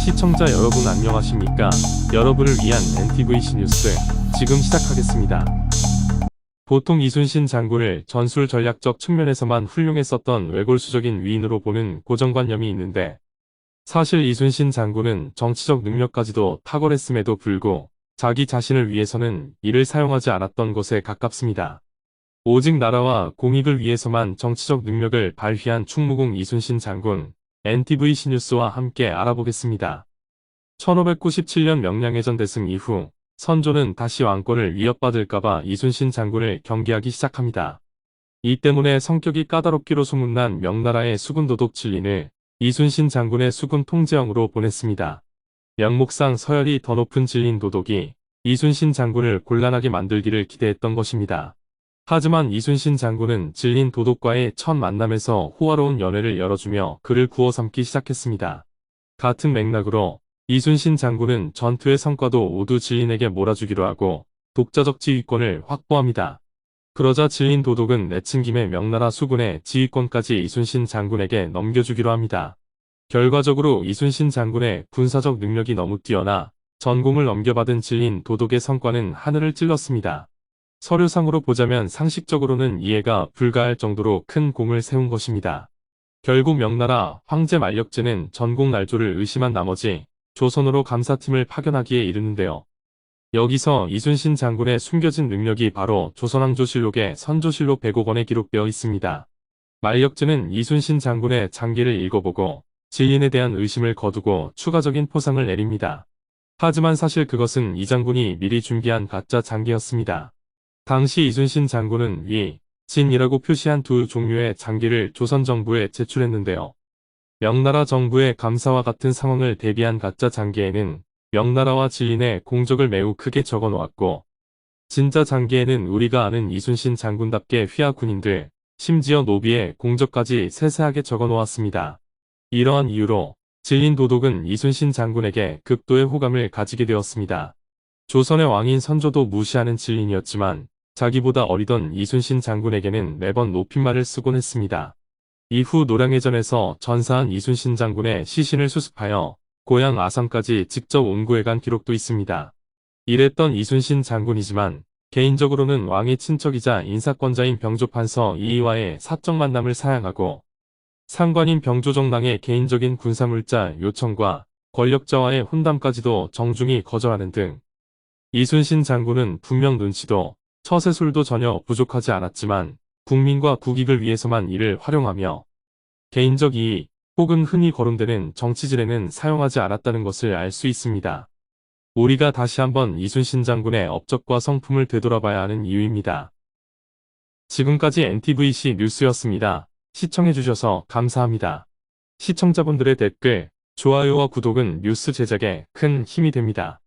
시청자 여러분 안녕하십니까? 여러분을 위한 NTVC 뉴스 지금 시작하겠습니다. 보통 이순신 장군을 전술 전략적 측면에서만 훌륭했었던 외골수적인 위인으로 보는 고정관념이 있는데, 사실 이순신 장군은 정치적 능력까지도 탁월했음에도 불구 자기 자신을 위해서는 이를 사용하지 않았던 것에 가깝습니다. 오직 나라와 공익을 위해서만 정치적 능력을 발휘한 충무공 이순신 장군, NTVC 뉴스와 함께 알아보겠습니다. 1597년 명량해전 대승 이후 선조는 다시 왕권을 위협받을까봐 이순신 장군을 경계하기 시작합니다. 이 때문에 성격이 까다롭기로 소문난 명나라의 수군도독 진린을 이순신 장군의 수군 통제형으로 보냈습니다. 명목상 서열이 더 높은 진린 도독이 이순신 장군을 곤란하게 만들기를 기대했던 것입니다. 하지만 이순신 장군은 진린 도독과의 첫 만남에서 호화로운 연회를 열어주며 그를 구워 삼기 시작했습니다. 같은 맥락으로 이순신 장군은 전투의 성과도 모두 진린에게 몰아주기로 하고 독자적 지휘권을 확보합니다. 그러자 진린 도독은 내친 김에 명나라 수군의 지휘권까지 이순신 장군에게 넘겨주기로 합니다. 결과적으로 이순신 장군의 군사적 능력이 너무 뛰어나 전공을 넘겨받은 진린 도독의 성과는 하늘을 찔렀습니다. 서류상으로 보자면 상식적으로는 이해가 불가할 정도로 큰 공을 세운 것입니다. 결국 명나라 황제 만력제는 전공 날조를 의심한 나머지 조선으로 감사팀을 파견하기에 이르는데요. 여기서 이순신 장군의 숨겨진 능력이 바로 조선왕조실록의 선조실록 105권에 기록되어 있습니다. 만력제는 이순신 장군의 장기를 읽어보고 진린에 대한 의심을 거두고 추가적인 포상을 내립니다. 하지만 사실 그것은 이 장군이 미리 준비한 가짜 장기였습니다. 당시 이순신 장군은 위, 진이라고 표시한 두 종류의 장기를 조선 정부에 제출했는데요. 명나라 정부의 감사와 같은 상황을 대비한 가짜 장기에는 명나라와 진린의 공적을 매우 크게 적어 놓았고, 진짜 장기에는 우리가 아는 이순신 장군답게 휘하 군인들, 심지어 노비의 공적까지 세세하게 적어 놓았습니다. 이러한 이유로 진린 도독은 이순신 장군에게 극도의 호감을 가지게 되었습니다. 조선의 왕인 선조도 무시하는 진린이었지만 자기보다 어리던 이순신 장군에게는 매번 높임말을 쓰곤 했습니다. 이후 노량해전에서 전사한 이순신 장군의 시신을 수습하여 고향 아산까지 직접 온구해간 기록도 있습니다. 이랬던 이순신 장군이지만 개인적으로는 왕의 친척이자 인사권자인 병조판서 이이와의 사적 만남을 사양하고, 상관인 병조정당의 개인적인 군사물자 요청과 권력자와의 혼담까지도 정중히 거절하는 등 이순신 장군은 분명 눈치도 처세술도 전혀 부족하지 않았지만 국민과 국익을 위해서만 이를 활용하며 개인적 이익 혹은 흔히 거론되는 정치질에는 사용하지 않았다는 것을 알 수 있습니다. 우리가 다시 한번 이순신 장군의 업적과 성품을 되돌아봐야 하는 이유입니다. 지금까지 NTVC 뉴스였습니다. 시청해주셔서 감사합니다. 시청자분들의 댓글, 좋아요와 구독은 뉴스 제작에 큰 힘이 됩니다.